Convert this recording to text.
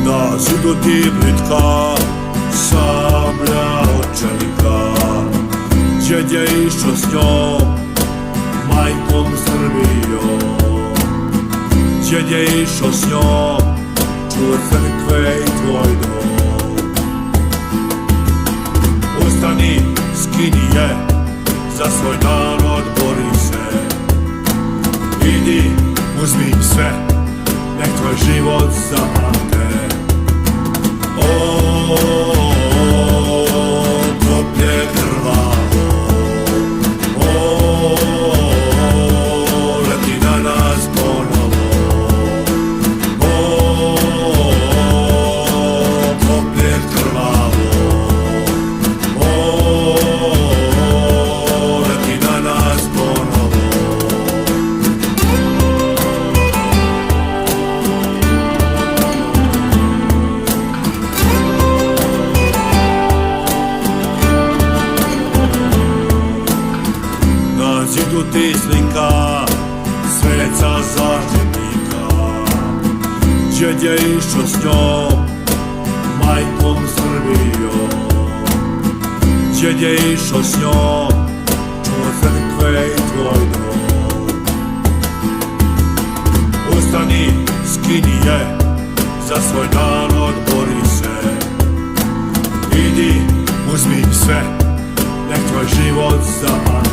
Na zidu ti britka sablja od čelika. Djed je išao s njom, majkom Srbijom. Djed je išao s njom, čuo crkve i tvoj dom. Ustani, skini je, za svoj narod bori se. Idi, uzmi im sve, nek tvoj život zapamte. Koplje krvavo, leti na nas ponovo. Koplje krvavo, leti na nas ponovo. Na zidu ti slika sveca zaštitnika. Djed je išao s njom, majkom Srbijom. Djed je išao s njom, čuo crkve i tvoj dom. Ustani, skini je, za svoj narod bori se. Idi, uzmi im sve, nek tvoj život zapamte.